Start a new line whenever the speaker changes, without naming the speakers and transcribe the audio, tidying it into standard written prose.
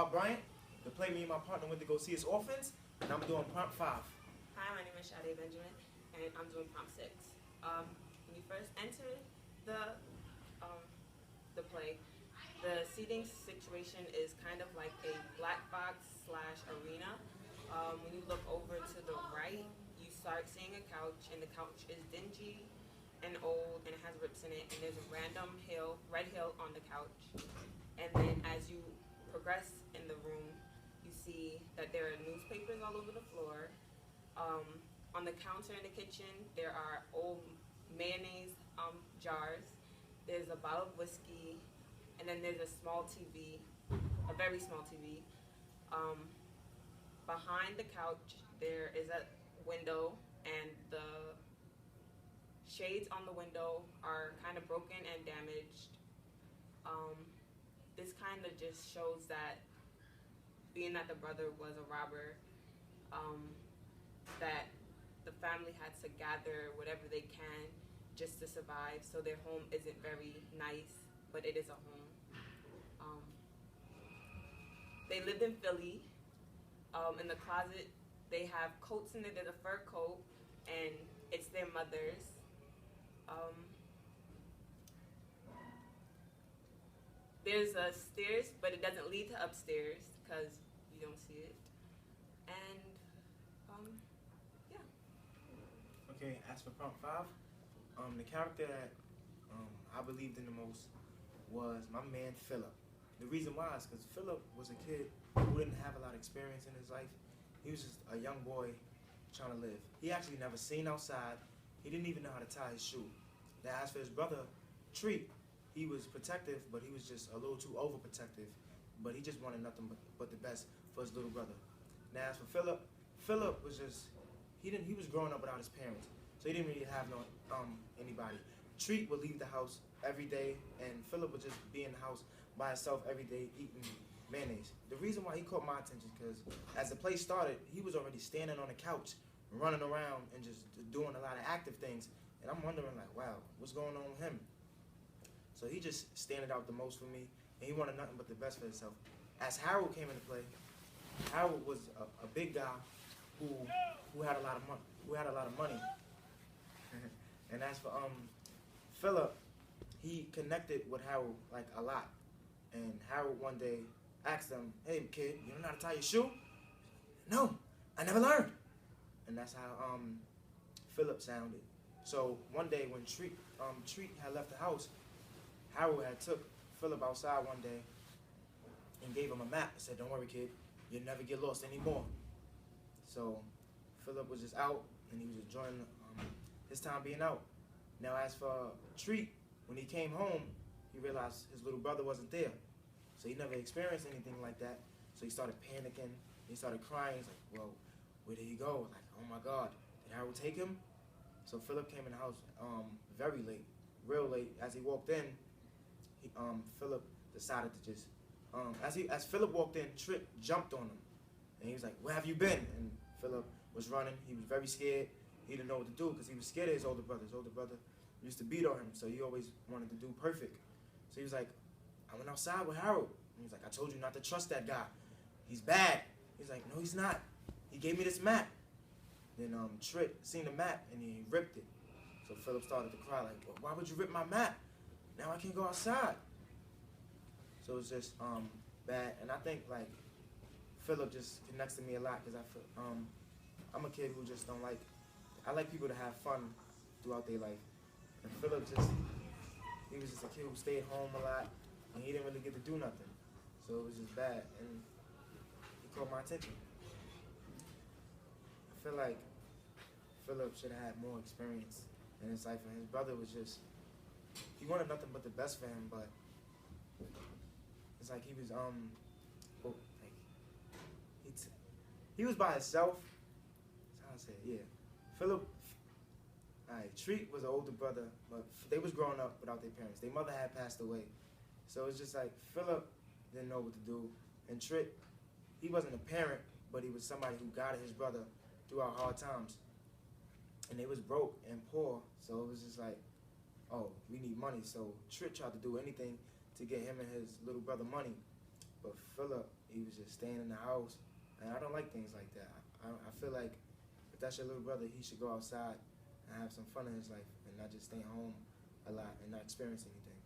Shahar Bryant. The play me and my partner went to go see his orphans, and I'm doing prompt 5.
Hi, my name is Sade Benjamin, and I'm doing prompt 6. When you first enter the play, the seating situation is kind of like a black box / arena. When you look over to the right, you start seeing a couch, and the couch is dingy and old, and it has rips in it, and there's a random red hill on the couch. And then as you progress in the room, you see that there are newspapers all over the floor. On the counter in the kitchen, there are old mayonnaise jars. There's a bottle of whiskey, and then there's a small TV, a very small TV. Behind the couch, there is a window, and the shades on the window are kind of broken and damaged. This kind of just shows that, being that the brother was a robber, that the family had to gather whatever they can just to survive. So their home isn't very nice, but it is a home. They lived in Philly. In the closet, they have coats in there. There's a fur coat, and it's their mother's. There's a stairs, but it doesn't lead to upstairs because you don't see it. And yeah.
Okay, as for prompt 5, the character that I believed in the most was my man Philip. The reason why is because Philip was a kid who didn't have a lot of experience in his life. He was just a young boy trying to live. He actually never seen outside. He didn't even know how to tie his shoe. Now, as for his brother, Treat, he was protective, but he was just a little too overprotective. But he just wanted nothing but the best for his little brother. Now, as for Philip, Philip was just, he was growing up without his parents. So he didn't really have anybody. Treat would leave the house every day, and Philip would just be in the house by himself every day eating mayonnaise. The reason why he caught my attention because as the play started, he was already standing on the couch, running around and just doing a lot of active things. And I'm wondering like, wow, what's going on with him? So he just standing out the most for me, and he wanted nothing but the best for himself. As Harold came into play, Harold was a big guy who had a lot of money. And as for Philip, he connected with Harold like a lot. And Harold one day asked him, "Hey kid, you don't know how to tie your shoe?" "No, I never learned." And that's how Philip sounded. So one day when Treat had left the house, Harold had took Philip outside one day and gave him a map and said, "Don't worry kid, you'll never get lost anymore." So Philip was just out, and he was enjoying his time being out. Now as for Treat, when he came home, he realized his little brother wasn't there. So he never experienced anything like that. So he started panicking. He started crying. He's like, "Well, where did he go?" Like, "Oh my God, did Harold take him?" So Philip came in the house very late, real late. As he walked in, Philip decided to just, as Philip walked in, Treat jumped on him. And he was like, "Where have you been?" And Philip was running. He was very scared. He didn't know what to do because he was scared of his older brother. His older brother used to beat on him, so he always wanted to do perfect. So he was like, "I went outside with Harold." And he was like, "I told you not to trust that guy. He's bad." He's like, "No, he's not. He gave me this map." Then Treat seen the map, and he ripped it. So Philip started to cry like, "Well, why would you rip my map? Now I can't go outside." So it's just bad. And I think like Philip just connects to me a lot because I'm a kid who just don't like, I like people to have fun throughout their life. And Philip he was just a kid who stayed home a lot, and he didn't really get to do nothing. So it was just bad, and he caught my attention. I feel like Philip should have had more experience in his life, and his brother was just, he wanted nothing but the best for him, but it's like he was, he was by himself. That's how I say it, yeah. Philip, Treat was an older brother, but they was growing up without their parents. Their mother had passed away. So it's just like Philip didn't know what to do. And Treat, he wasn't a parent, but he was somebody who guided his brother through our hard times. And they was broke and poor, so it was just like, oh, we need money. So Treat tried to do anything to get him and his little brother money. But Philip he was just staying in the house, and I don't like things like that. I feel like if that's your little brother, he should go outside and have some fun in his life and not just stay home a lot and not experience anything.